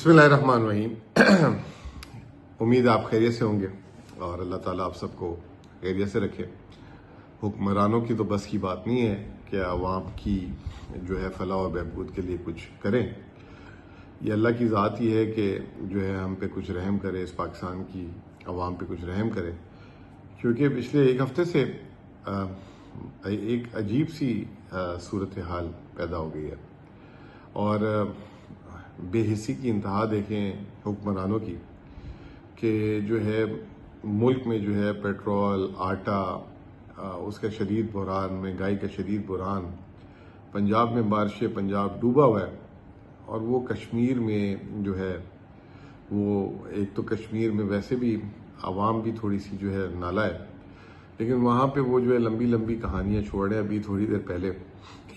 بسم اللہ الرحمن الرحیم۔ امید آپ خیریت سے ہوں گے اور اللہ تعالیٰ آپ سب کو خیریت سے رکھے۔ حکمرانوں کی تو بس کی بات نہیں ہے کہ عوام کی جو ہے فلاح و بہبود کے لیے کچھ کریں۔ یہ اللہ کی ذات ہی ہے کہ جو ہے ہم پہ کچھ رحم کرے، اس پاکستان کی عوام پہ کچھ رحم کرے، کیونکہ پچھلے ایک ہفتے سے ایک عجیب سی صورتحال پیدا ہو گئی ہے اور بے حسی کی انتہا دیکھیں حکمرانوں کی کہ جو ہے ملک میں جو ہے پیٹرول، آٹا، اس کا شدید بحران، مہنگائی کا شدید بحران، پنجاب میں بارشیں، پنجاب ڈوبا ہوا ہے، اور وہ کشمیر میں جو ہے وہ ایک تو کشمیر میں ویسے بھی عوام بھی تھوڑی سی جو ہے نالا ہے، لیکن وہاں پہ وہ جو ہے لمبی لمبی کہانیاں چھوڑ رہے ہیں۔ ابھی تھوڑی دیر پہلے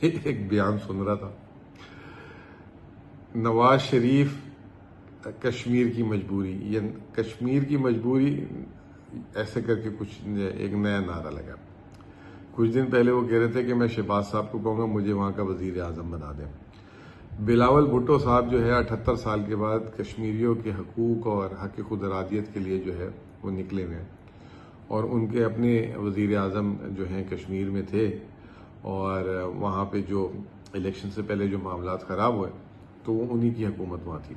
ایک بیان سن رہا تھا، نواز شریف کشمیر کی مجبوری، یا کشمیر کی مجبوری ایسے کر کے کچھ ایک نیا نعرہ لگا۔ کچھ دن پہلے وہ کہہ رہے تھے کہ میں شہباز صاحب کو کہوں گا مجھے وہاں کا وزیر اعظم بنا دیں۔ بلاول بھٹو صاحب جو ہے 78 سال کے بعد کشمیریوں کے حقوق اور حق خود ارادیت کے لیے جو ہے وہ نکلے ہوئے ہیں، اور ان کے اپنے وزیر اعظم جو ہیں کشمیر میں تھے، اور وہاں پہ جو الیکشن سے پہلے جو معاملات خراب ہوئے تو وہ انہی کی حکومت وہاں تھی۔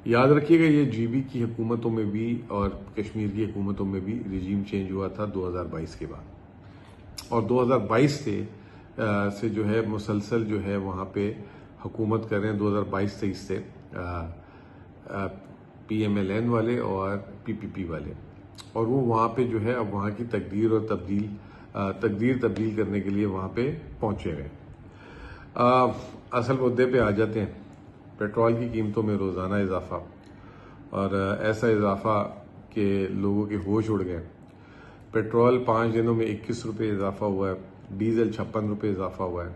یاد رکھیے گا یہ جی بی کی حکومتوں میں بھی اور کشمیر کی حکومتوں میں بھی رجیم چینج ہوا تھا 2022 کے بعد، اور 2022 سے جو ہے مسلسل جو ہے وہاں پہ حکومت کر رہے ہیں 2022-23 سے پی ایم ایل این والے اور پی پی پی والے، اور وہ وہاں پہ جو ہے اب وہاں کی تقدیر اور تقدیر تبدیل کرنے کے لیے وہاں پہ پہنچے ہوئے ہیں۔ اصل مدعے پہ آ جاتے ہیں۔ پیٹرول کی قیمتوں میں روزانہ اضافہ، اور ایسا اضافہ کہ لوگوں کے ہوش اڑ گئے۔ پیٹرول 5 دنوں میں 21 روپے اضافہ ہوا ہے، ڈیزل 56 روپے اضافہ ہوا ہے،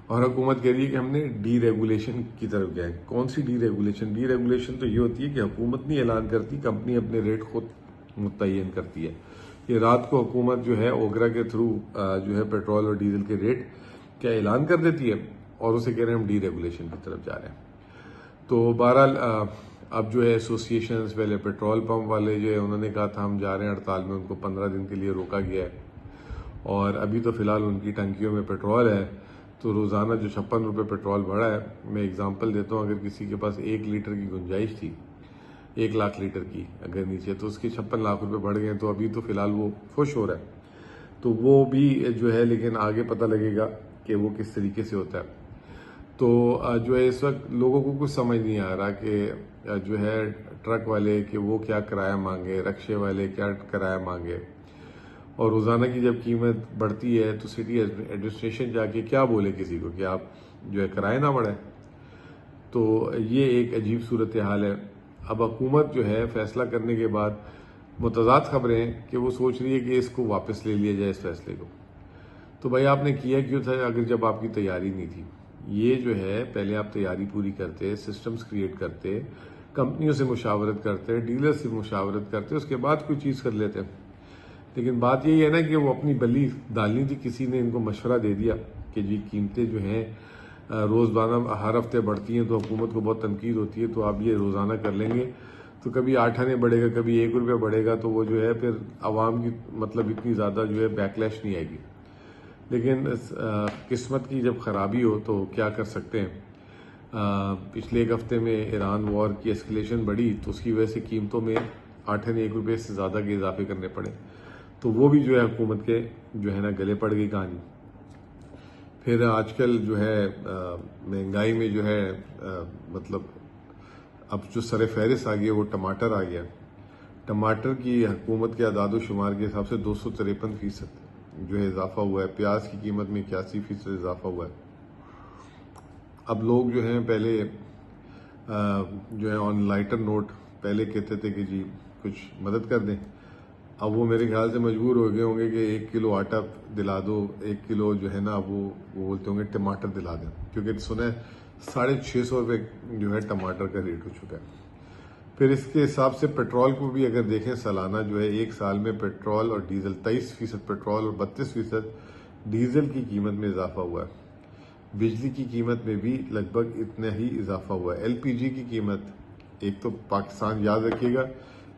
اور حکومت کہہ رہی ہے کہ ہم نے ڈی ریگولیشن کی طرف گئے۔ کون سی ڈی ریگولیشن؟ ڈی ریگولیشن تو یہ ہوتی ہے کہ حکومت نہیں اعلان کرتی، کمپنی اپنے ریٹ خود متعین کرتی ہے۔ یہ رات کو حکومت جو ہے اوگرا کے تھرو جو ہے پیٹرول اور ڈیزل کے ریٹ کیا اعلان کر دیتی ہے، اور اسے کہہ رہے ہیں ہم ڈی ریگولیشن کی طرف جا رہے ہیں۔ تو بہرحال اب جو ہے ایسوسیشنز، پہلے پیٹرول پمپ والے جو ہے انہوں نے کہا تھا ہم جا رہے ہیں ہڑتال میں، ان کو 15 دن کے لیے روکا گیا ہے، اور ابھی تو فی الحال ان کی ٹنکیوں میں پیٹرول ہے، تو روزانہ جو 56 روپے پیٹرول بڑھا ہے۔ میں اگزامپل دیتا ہوں، اگر کسی کے پاس 1 لیٹر کی گنجائش تھی 1 لاکھ لیٹر کی اگر نیچے، تو اس کے 56 لاکھ روپے بڑھ گئے، تو ابھی تو فی الحال وہ خوش ہو رہا ہے۔ تو وہ بھی جو ہے، لیکن آگے پتہ لگے گا کہ وہ کس طریقے سے ہوتا ہے۔ تو جو ہے اس وقت لوگوں کو کچھ سمجھ نہیں آ رہا کہ جو ہے ٹرک والے کہ وہ کیا کرایہ مانگے، رکشے والے کیا کرایہ مانگے، اور روزانہ کی جب قیمت بڑھتی ہے تو سٹی ایڈمنسٹریشن جا کے کیا بولے کسی کو کہ آپ جو ہے کرایہ نہ بڑھائیں۔ تو یہ ایک عجیب صورتحال ہے۔ اب حکومت جو ہے فیصلہ کرنے کے بعد متضاد خبریں ہیں کہ وہ سوچ رہی ہے کہ اس کو واپس لے لیا جائے، اس فیصلے کو۔ تو بھائی آپ نے کیا کیوں تھا اگر جب آپ کی تیاری نہیں تھی؟ یہ جو ہے پہلے آپ تیاری پوری کرتے، سسٹمز کریٹ کرتے، کمپنیوں سے مشاورت کرتے، ڈیلر سے مشاورت کرتے، اس کے بعد کوئی چیز کر لیتے۔ لیکن بات یہی ہے نا کہ وہ اپنی بلی ڈالنی تھی، کسی نے ان کو مشورہ دے دیا کہ جی قیمتیں جو ہیں روزانہ ہر ہفتے بڑھتی ہیں، تو حکومت کو بہت تنقید ہوتی ہے، تو آپ یہ روزانہ کر لیں گے تو کبھی 8 آنے بڑھے گا، کبھی 1 روپے بڑھے گا، تو وہ جو ہے پھر عوام کی مطلب اتنی زیادہ جو ہے بیکلیش نہیں آئے گی۔ لیکن قسمت کی جب خرابی ہو تو کیا کر سکتے ہیں۔ پچھلے ایک ہفتے میں ایران وار کی اسکلیشن بڑھی، تو اس کی وجہ سے قیمتوں میں 8 آنے 1 روپے سے زیادہ کے اضافے کرنے پڑے، تو وہ بھی جو ہے حکومت کے جو ہے نا گلے پڑ گئی کہانی۔ پھر آج کل جو ہے مہنگائی میں جو ہے مطلب اب جو سر فہرست آ گیا وہ ٹماٹر آ گیا۔ ٹماٹر کی حکومت کے اعداد و شمار کے حساب سے 253% جو ہے اضافہ ہوا ہے۔ پیاز کی قیمت میں 81% اضافہ ہوا ہے۔ اب لوگ جو ہیں پہلے جو ہے آن لائٹر نوٹ پہلے کہتے تھے کہ جی کچھ مدد کر دیں، اب وہ میرے خیال سے مجبور ہو گئے ہوں گے کہ 1 کلو آٹا دلا دو، 1 کلو جو ہے نا وہ بولتے ہوں گے ٹماٹر دلا دیں، کیونکہ سنا ہے 650 روپے جو ہے ٹماٹر کا ریٹ ہو چکا ہے۔ پھر اس کے حساب سے پیٹرول کو بھی اگر دیکھیں، سالانہ جو ہے 1 سال میں پیٹرول اور ڈیزل 23% پیٹرول اور 32% ڈیزل کی قیمت میں اضافہ ہوا ہے۔ بجلی کی قیمت میں بھی لگ بھگ اتنا ہی اضافہ ہوا ہے۔ LPG کی قیمت، ایک تو پاکستان یاد رکھیے گا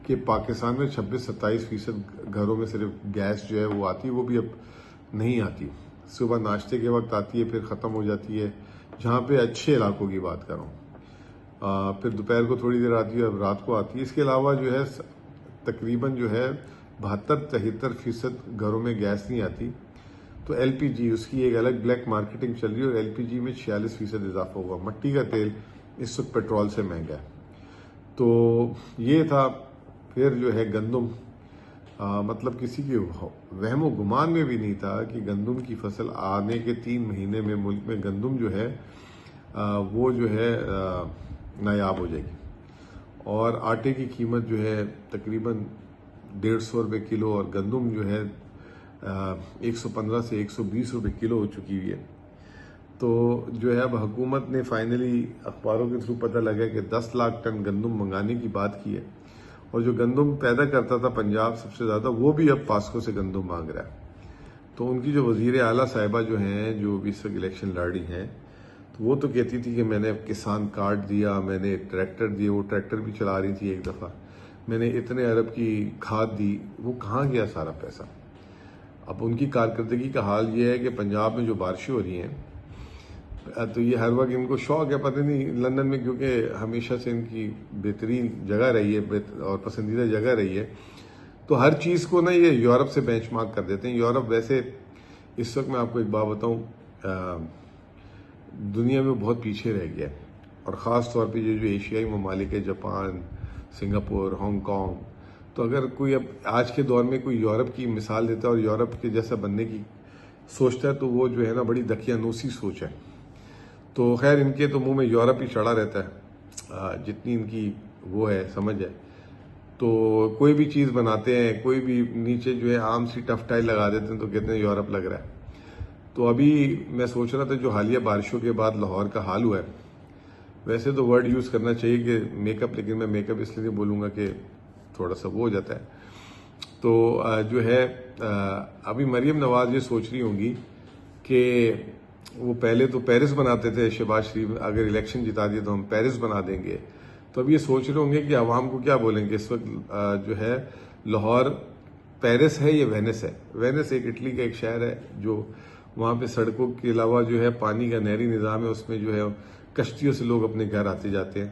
کہ پاکستان میں 26-27% گھروں میں صرف گیس جو ہے وہ آتی ہے، وہ بھی اب نہیں آتی، صبح ناشتے کے وقت آتی ہے پھر ختم ہو جاتی ہے، جہاں پہ اچھے علاقوں کی بات کروں، پھر دوپہر کو تھوڑی دیر آتی ہے، اب رات کو آتی ہے۔ اس کے علاوہ جو ہے تقریباً جو ہے 72-73% گھروں میں گیس نہیں آتی، تو LPG اس کی ایک الگ بلیک مارکیٹنگ چل رہی ہے، اور LPG میں 46% اضافہ ہوا۔ مٹی کا تیل اس وقت پیٹرول سے مہنگا ہے۔ تو یہ تھا۔ پھر جو ہے گندم، مطلب کسی کے وہم و گمان میں بھی نہیں تھا کہ گندم کی فصل آنے کے 3 مہینے میں ملک میں گندم جو ہے وہ جو ہے نایاب ہو جائے گی، اور آٹے کی قیمت جو ہے تقریباً 150 روپے کلو، اور گندم جو ہے 115 سے 120 روپے کلو ہو چکی ہوئی ہے۔ تو جو ہے اب حکومت نے فائنلی اخباروں کے تھرو پتہ لگا کہ 10 لاکھ ٹن گندم منگانے کی بات کی ہے، اور جو گندم پیدا کرتا تھا پنجاب سب سے زیادہ، وہ بھی اب پاسکو سے گندم مانگ رہا ہے۔ تو ان کی جو وزیر اعلیٰ صاحبہ جو ہیں، جو اس وقت الیکشن لڑ رہی ہیں، تو وہ تو کہتی تھی کہ میں نے کسان کارڈ دیا، میں نے ٹریکٹر دیے، وہ ٹریکٹر بھی چلا رہی تھی ایک دفعہ، میں نے اتنے ارب کی کھاد دی، وہ کہاں گیا سارا پیسہ؟ اب ان کی کارکردگی کا حال یہ ہے کہ پنجاب میں جو بارشیں ہو رہی ہیں، تو یہ ہر وقت ان کو شوق ہے، پتہ نہیں لندن میں، کیونکہ ہمیشہ سے ان کی بہترین جگہ رہی ہے اور پسندیدہ جگہ رہی ہے، تو ہر چیز کو نا یہ یورپ سے بینچ مارک کر دیتے ہیں۔ یورپ ویسے اس وقت میں آپ کو ایک بات بتاؤں، دنیا میں بہت پیچھے رہ گیا ہے، اور خاص طور پہ یہ جو ایشیائی ممالک ہے، جاپان، سنگاپور، ہانگ کانگ، تو اگر کوئی اب آج کے دور میں کوئی یورپ کی مثال دیتا ہے اور یورپ کے جیسا بننے کی سوچتا ہے، تو وہ جو ہے نا بڑی دقیانوسی سوچ ہے۔ تو خیر ان کے تو منہ میں یورپ ہی چڑھا رہتا ہے، جتنی ان کی وہ ہے سمجھ ہے، تو کوئی بھی چیز بناتے ہیں، کوئی بھی نیچے جو ہے عام سی ٹف ٹائی لگا دیتے ہیں تو کہتے ہیں یورپ لگ رہا ہے۔ تو ابھی میں سوچ رہا تھا جو حالیہ بارشوں کے بعد لاہور کا حال ہوا ہے، ویسے تو ورڈ یوز کرنا چاہیے کہ میک اپ، لیکن میں میک اپ اس لیے بولوں گا کہ تھوڑا سا وہ ہو جاتا ہے۔ تو جو ہے ابھی مریم نواز یہ سوچ رہی ہوں گی کہ وہ پہلے تو پیرس بناتے تھے شہباز شریف، اگر الیکشن جتا دیے تو ہم پیرس بنا دیں گے، تو اب یہ سوچ رہے ہوں گے کہ عوام کو کیا بولیں گے۔ اس وقت جو ہے لاہور پیرس ہے یا وینس ہے؟ وینس ایک اٹلی کا ایک شہر ہے، جو وہاں پہ سڑکوں کے علاوہ جو ہے پانی کا نہری نظام ہے، اس میں جو ہے کشتیوں سے لوگ اپنے گھر آتے جاتے ہیں،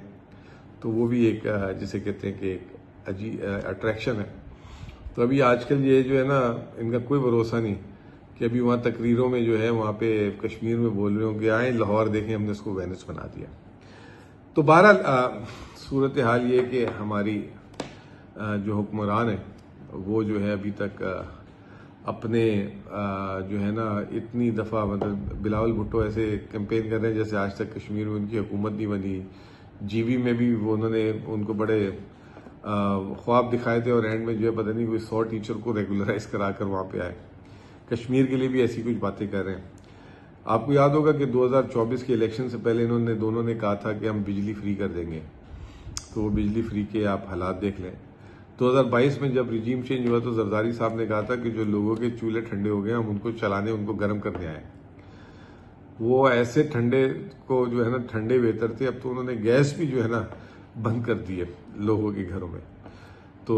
تو وہ بھی ایک جسے کہتے ہیں کہ ایک عجیب اٹریکشن ہے۔ تو ابھی آج کل یہ جو ہے نا، ان کا کوئی بھروسہ نہیں کہ ابھی وہاں تقریروں میں جو ہے وہاں پہ کشمیر میں بول رہے ہوں کہ آئیں لاہور دیکھیں، ہم نے اس کو وینس بنا دیا۔ تو بہرحال صورتحال یہ کہ ہماری جو حکمران ہیں وہ جو ہے ابھی تک اپنے جو ہے نا اتنی دفعہ، مطلب بلاول بھٹو ایسے کیمپین کر رہے ہیں جیسے آج تک کشمیر میں ان کی حکومت نہیں بنی۔ جی وی میں بھی وہ انہوں نے ان کو بڑے خواب دکھائے تھے، اور اینڈ میں جو ہے پتہ نہیں کوئی 100 ٹیچر کو ریگولرائز کرا کر وہاں پہ آئے۔ کشمیر کے لیے بھی ایسی کچھ باتیں کر رہے ہیں۔ آپ کو یاد ہوگا کہ 2024 کے الیکشن سے پہلے دونوں نے کہا تھا کہ ہم بجلی فری کر دیں گے، تو وہ بجلی فری کے آپ حالات دیکھ لیں۔ 2022 میں جب رجیم چینج ہوا تو زرداری صاحب نے کہا تھا کہ جو لوگوں کے چولہے ٹھنڈے ہو گئے ہم ان کو چلانے، ان کو گرم کرنے آئے۔ وہ ایسے ٹھنڈے کو جو ہے نا، ٹھنڈے بہتر تھے، اب تو انہوں نے گیس بھی جو ہے نا بند کر دی ہے لوگوں کے گھروں میں۔ تو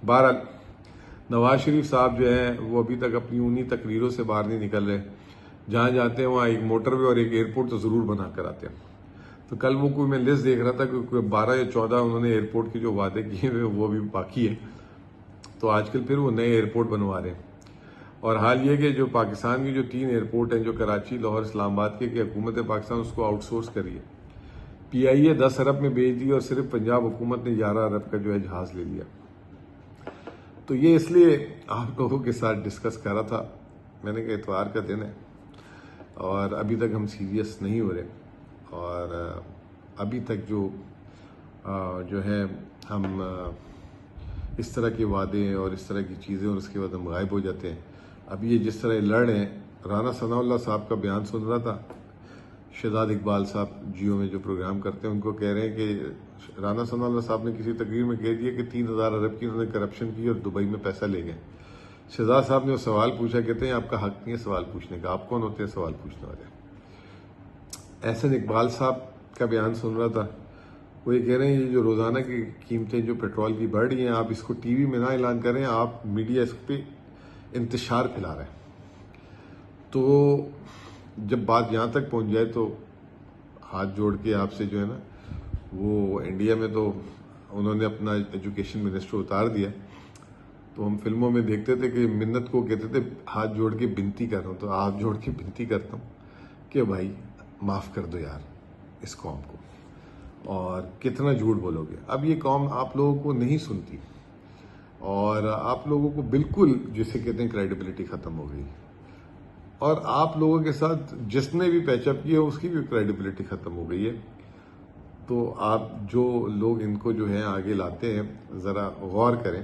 بہرحال نواز شریف صاحب جو ہیں وہ ابھی تک اپنی انہی تقریروں سے باہر نہیں نکل رہے، جہاں جاتے ہیں وہاں ایک موٹر وے اور ایک ایئرپورٹ تو ضرور بنا کر آتے ہیں۔ تو کل وہ کوئی میں لسٹ دیکھ رہا تھا کہ 12 یا 14 انہوں نے ایئرپورٹ کے جو وعدے کیے ہوئے وہ بھی باقی ہے، تو آج کل پھر وہ نئے ایئرپورٹ بنوا رہے ہیں۔ اور حال یہ کہ جو پاکستان کی جو 3 ایئرپورٹ ہیں، جو کراچی، لاہور، اسلام آباد کے، کہ حکومت پاکستان اس کو آؤٹ سورس کری ہے۔ PIA 10 ارب میں بیچ دی اور صرف پنجاب حکومت نے 11 ارب کا جو ہے جہاز لے لیا۔ تو یہ اس لیے آپ لوگوں کے ساتھ ڈسکس کر رہا تھا، میں نے کہا اتوار کا دن ہے اور ابھی تک ہم سیریس نہیں ہو رہے، اور ابھی تک جو ہے ہم اس طرح کے وعدے اور اس طرح کی چیزیں اور اس کے بعد ہم غائب ہو جاتے ہیں۔ اب یہ جس طرح لڑ رہے ہیں، رانا ثناء اللہ صاحب کا بیان سن رہا تھا، شہزاد اقبال صاحب جیو میں جو پروگرام کرتے ہیں، ان کو کہہ رہے ہیں کہ رانا ثناء اللہ صاحب نے کسی تقریر میں کہہ دیا کہ 3000 ارب کی انہوں نے کرپشن کی اور دبئی میں پیسہ لے گئے۔ شہزاد صاحب نے وہ سوال پوچھا، کہتے ہیں آپ کا حق نہیں ہے سوال پوچھنے کا، آپ کون ہوتے ہیں سوال پوچھنے والے؟ احسن اقبال صاحب کا بیان سن رہا تھا. وہ یہ کہہ رہے ہیں یہ جو روزانہ کی قیمتیں جو پیٹرول کی بڑھ رہی ہیں، آپ اس کو ٹی وی میں نہ اعلان کریں، آپ میڈیا اس پہ انتشار پھیلا رہے ہیں. تو جب بات یہاں تک پہنچ جائے تو ہاتھ جوڑ کے آپ سے جو ہے نا، وہ انڈیا میں تو انہوں نے اپنا ایجوکیشن منسٹر اتار دیا. تو ہم فلموں میں دیکھتے تھے کہ منت کو کہتے تھے ہاتھ جوڑ کے بنتی کر رہا ہوں. تو ہاتھ جوڑ کے بنتی کرتا ہوں کہ بھائی معاف کر دو یار اس قوم کو. اور کتنا جھوٹ بولو گے. اب یہ قوم آپ لوگوں کو نہیں سنتی، اور آپ لوگوں کو بالکل جسے کہتے ہیں کریڈیبلٹی ختم ہو گئی. اور آپ لوگوں کے ساتھ جس نے بھی پیچ اپ کیا اس کی بھی کریڈیبلٹی ختم ہو گئی ہے. تو آپ جو لوگ ان کو جو ہے آگے لاتے ہیں، ذرا غور کریں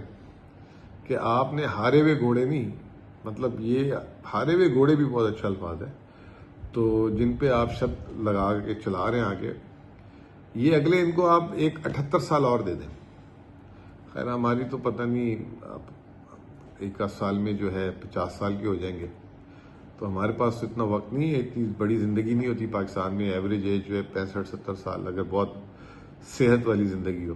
کہ آپ نے ہارے ہوئے گھوڑے نہیں، مطلب یہ ہارے ہوئے گھوڑے بھی بہت اچھا الفاظ ہے، تو جن پہ آپ شرط لگا کے چلا رہے ہیں آگے، یہ اگلے ان کو آپ ایک 78 سال اور دے دیں. خیر ہماری تو پتہ نہیں، ایک سال میں جو ہے 50 سال کے ہو جائیں گے. تو ہمارے پاس تو اتنا وقت نہیں ہے، اتنی بڑی زندگی نہیں ہوتی پاکستان میں. ایوریج ایج جو ہے 65-70 سال، اگر بہت صحت والی زندگی ہو.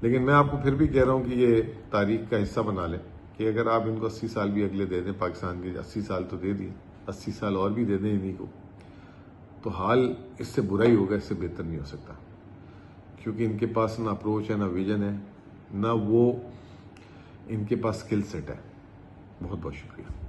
لیکن میں آپ کو پھر بھی کہہ رہا ہوں کہ یہ تاریخ کا حصہ بنا لیں کہ اگر آپ ان کو 80 سال بھی اگلے دے دیں، پاکستان کے 80 سال تو دے دیے، 80 سال اور بھی دے دیں انہیں کو، تو حال اس سے برا ہی ہوگا، اس سے بہتر نہیں ہو سکتا. کیونکہ ان کے پاس نہ اپروچ ہے، نہ ویژن ہے، نہ وہ ان کے پاس سکل سیٹ ہے. بہت بہت شکریہ.